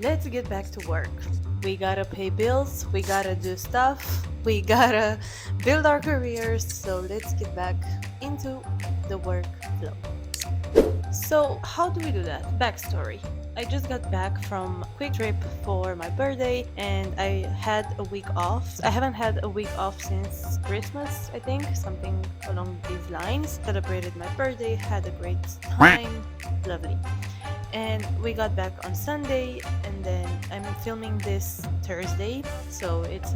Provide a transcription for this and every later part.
let's get back to work. We gotta pay bills, we gotta do stuff, we gotta build our careers, so let's get back into the workflow. So, how do we do that? Backstory. I just got back from a quick trip for my birthday and I had a week off. I haven't had a week off since Christmas, I think, something along these lines. Celebrated my birthday, had a great time, lovely. And we got back on Sunday, and then I'm filming this Thursday, so it's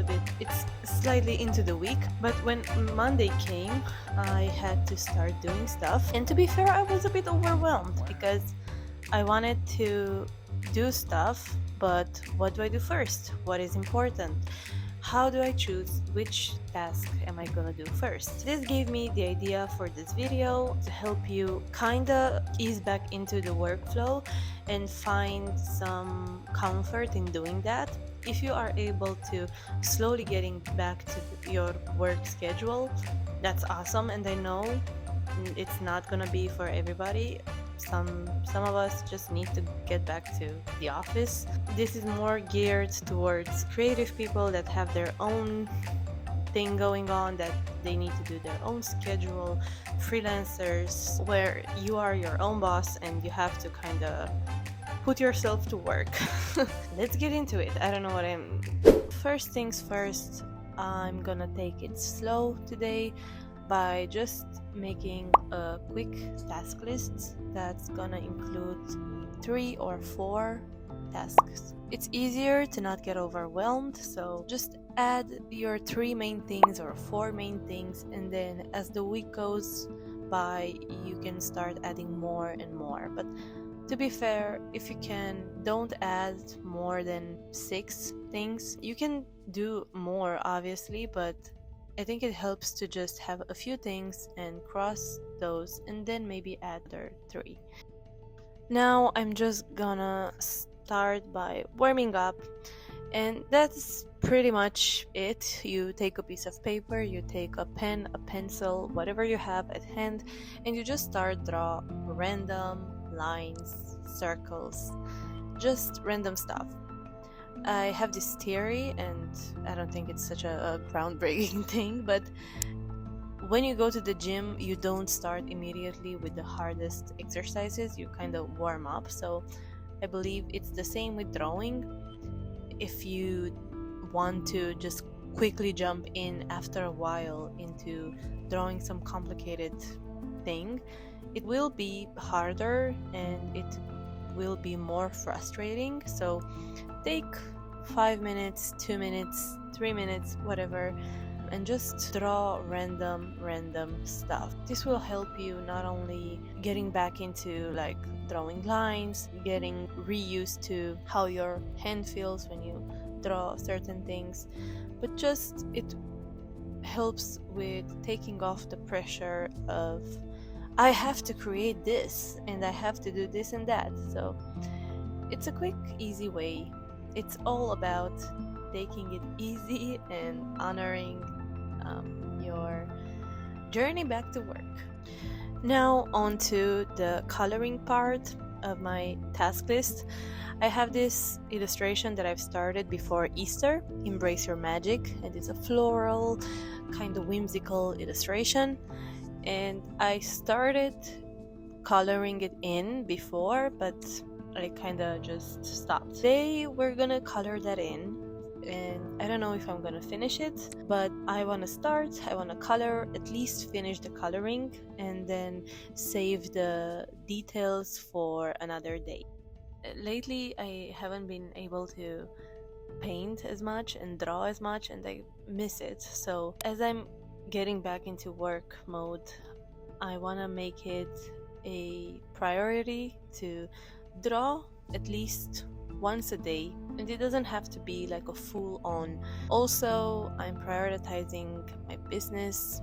slightly into the week. But when Monday came, I had to start doing stuff, and to be fair, I was a bit overwhelmed because I wanted to do stuff, but what do I do first? What is important? How do I choose which task am I gonna do first? This gave me the idea for this video to help you kinda ease back into the workflow and find some comfort in doing that. If you are able to slowly getting back to your work schedule, that's awesome, and I know it's not gonna be for everybody. Some of us just need to get back to the office. This is more geared towards creative people that have their own thing going on, that they need to do their own schedule, freelancers, where you are your own boss and you have to kind of put yourself to work. Let's get into it. I don't know what I'm... First things first, I'm gonna take it slow today by just making a quick task list that's gonna include 3 or 4 tasks. It's easier to not get overwhelmed, so just add your 3 main things or 4 main things, and then as the week goes by, you can start adding more and more. But to be fair, if you can, don't add more than 6 things. You can do more, obviously, but I think it helps to just have a few things and cross those and then maybe add other 3. Now I'm just gonna start by warming up, and that's pretty much it. You take a piece of paper, you take a pen, a pencil, whatever you have at hand, and you just start draw random lines, circles, just random stuff. I have this theory, and I don't think it's such a groundbreaking thing, but when you go to the gym, you don't start immediately with the hardest exercises, you kind of warm up. So I believe it's the same with drawing. If you want to just quickly jump in after a while into drawing some complicated thing, it will be harder and it will be more frustrating. So take 5 minutes, 2 minutes, 3 minutes, whatever, and just draw random stuff. This will help you not only getting back into like drawing lines, getting reused to how your hand feels when you draw certain things, but just it helps with taking off the pressure of I have to create this and I have to do this and that. So it's a quick, easy way. It's all about taking it easy and honoring your journey back to work. Now on to the coloring part of my task list. I have this illustration that I've started before Easter, Embrace Your Magic, and it's a floral, kind of whimsical illustration. And I started coloring it in before, but I kind of just stopped. Today we're gonna color that in, and I don't know if I'm gonna finish it, but I want to start, I want to color, at least finish the coloring, and then save the details for another day. Lately I haven't been able to paint as much and draw as much, and I miss it. So as I'm getting back into work mode, I want to make it a priority to draw at least once a day, and it doesn't have to be like a full on. Also, I'm prioritizing my business.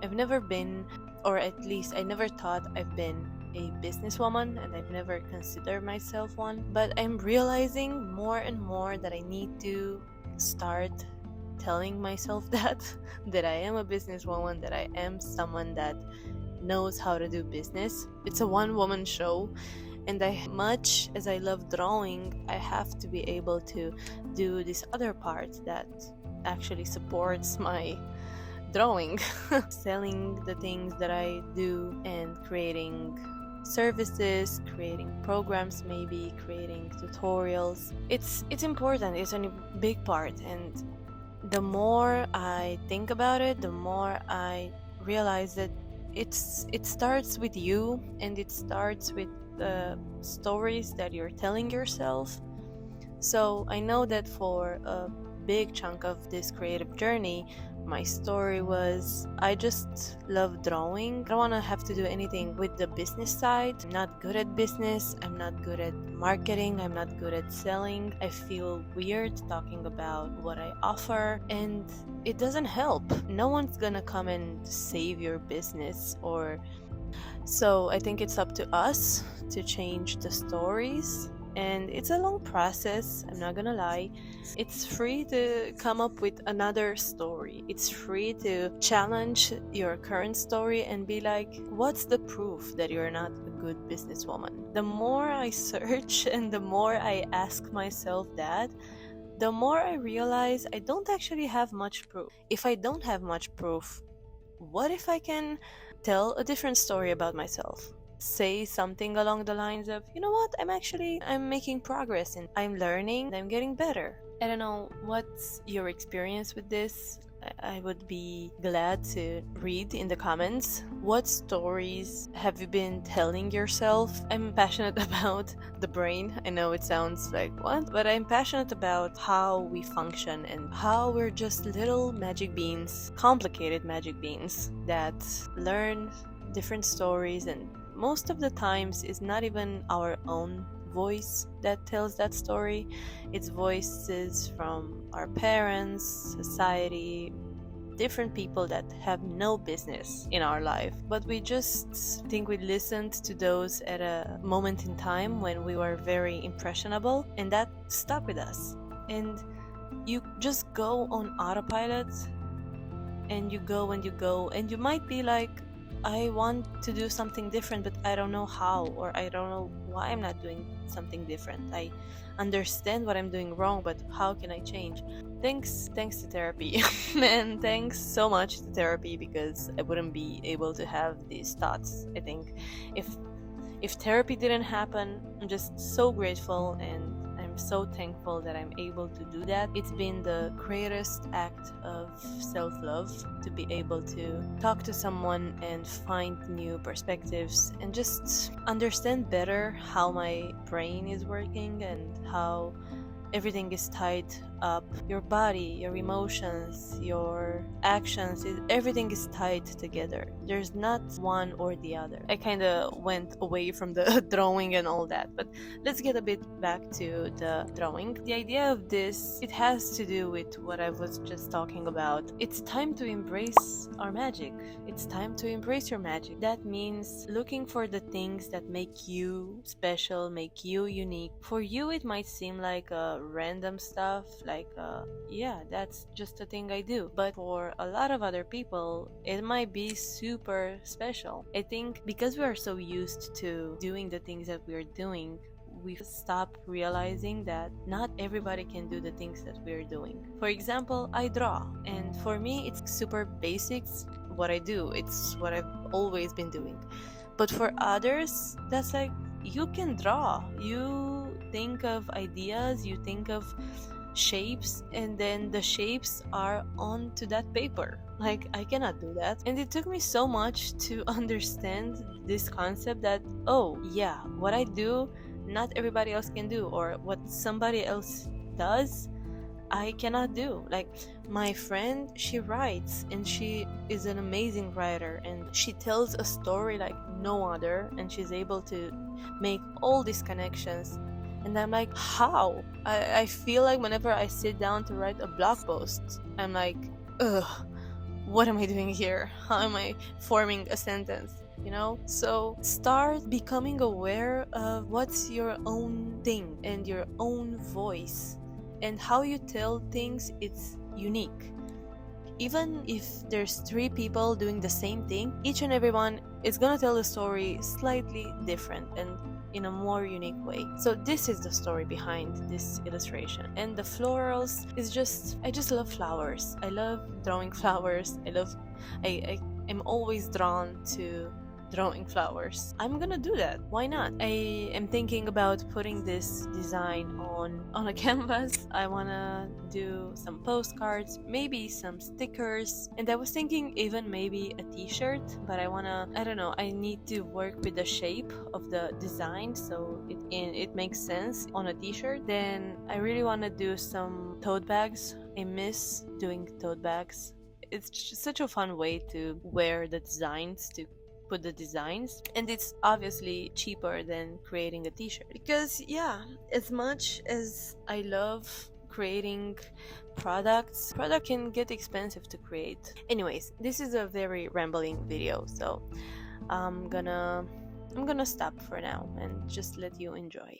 I've never been, or at least I never thought I've been a businesswoman, and I've never considered myself one, but I'm realizing more and more that I need to start telling myself that I am a businesswoman, that I am someone that knows how to do business. It's a one-woman show, And much as I love drawing, I have to be able to do this other part that actually supports my drawing. Selling the things that I do and creating services, creating programs, maybe creating tutorials. It's important. It's a big part, and the more I think about it, the more I realize that it starts with you, and it starts with the stories that you're telling yourself. So I know that for a big chunk of this creative journey, my story was I just love drawing. I don't want to have to do anything with the business side. I'm not good at business. I'm not good at marketing. I'm not good at selling. I feel weird talking about what I offer, and it doesn't help. No one's gonna come and save your business. So I think it's up to us to change the stories. And it's a long process, I'm not gonna lie. It's free to come up with another story. It's free to challenge your current story and be like, what's the proof that you're not a good businesswoman? The more I search and the more I ask myself that, the more I realize I don't actually have much proof. If I don't have much proof, what if I can tell a different story about myself? Say something along the lines of, you know what, I'm making progress and I'm learning, I'm getting better. I don't know what's your experience with this. I would be glad to read in the comments. What stories have you been telling yourself? I'm passionate about the brain. I know it sounds like what, but I'm passionate about how we function and how we're just little magic beans, complicated magic beans that learn different stories, and most of the times it's not even our own voice that tells that story. It's voices from our parents, society, different people that have no business in our life, but we just think we listened to those at a moment in time when we were very impressionable, and that stuck with us. And you just go on autopilot, and you go and you go, and you might be like, I want to do something different, but I don't know how, or I don't know why I'm not doing something different. I understand what I'm doing wrong, but how can I change? Thanks to therapy. Man, thanks so much to therapy, because I wouldn't be able to have these thoughts. I think if therapy didn't happen, I'm just so grateful, and I'm so thankful that I'm able to do that. It's been the greatest act of self-love to be able to talk to someone and find new perspectives and just understand better how my brain is working and how everything is tied up. Your body, your emotions, your actions, everything is tied together. There's not one or the other. I kind of went away from the drawing and all that, but let's get a bit back to the drawing. The idea of this, it has to do with what I was just talking about. It's time to embrace our magic. It's time to embrace your magic. That means looking for the things that make you special, make you unique. For you, it might seem like random stuff, like yeah, that's just a thing I do, but for a lot of other people it might be super special. I think because we are so used to doing the things that we're doing, we stop realizing that not everybody can do the things that we're doing. For example, I draw, and for me it's super basics what I do. It's what I've always been doing. But for others, that's like, you can draw, you think of ideas, you think of shapes, and then the shapes are onto that paper. Like, I cannot do that. And it took me so much to understand this concept that, oh yeah, what I do, not everybody else can do, or what somebody else does, I cannot do. Like, my friend, she writes, and she is an amazing writer, and she tells a story like no other, and she's able to make all these connections. And I'm like, how? I feel like whenever I sit down to write a blog post, I'm like, ugh, what am I doing here? How am I forming a sentence? You know? So start becoming aware of what's your own thing and your own voice, and how you tell things. It's unique. Even if there's 3 people doing the same thing, each and every one is gonna tell a story slightly different. And in a more unique way. So this is the story behind this illustration. And the florals is just, I just love flowers. I love drawing flowers. I am always drawn to drawing flowers. I'm gonna do that. Why not? I am thinking about putting this design on a canvas. I wanna do some postcards, maybe some stickers, and I was thinking even maybe a t-shirt, but I don't know, I need to work with the shape of the design so it makes sense on a t-shirt. Then I really wanna do some tote bags. I miss doing tote bags. It's just such a fun way to wear the designs, to put the designs, and it's obviously cheaper than creating a t-shirt, because yeah, as much as I love creating product can get expensive to create. Anyways, this is a very rambling video, so I'm gonna stop for now and just let you enjoy.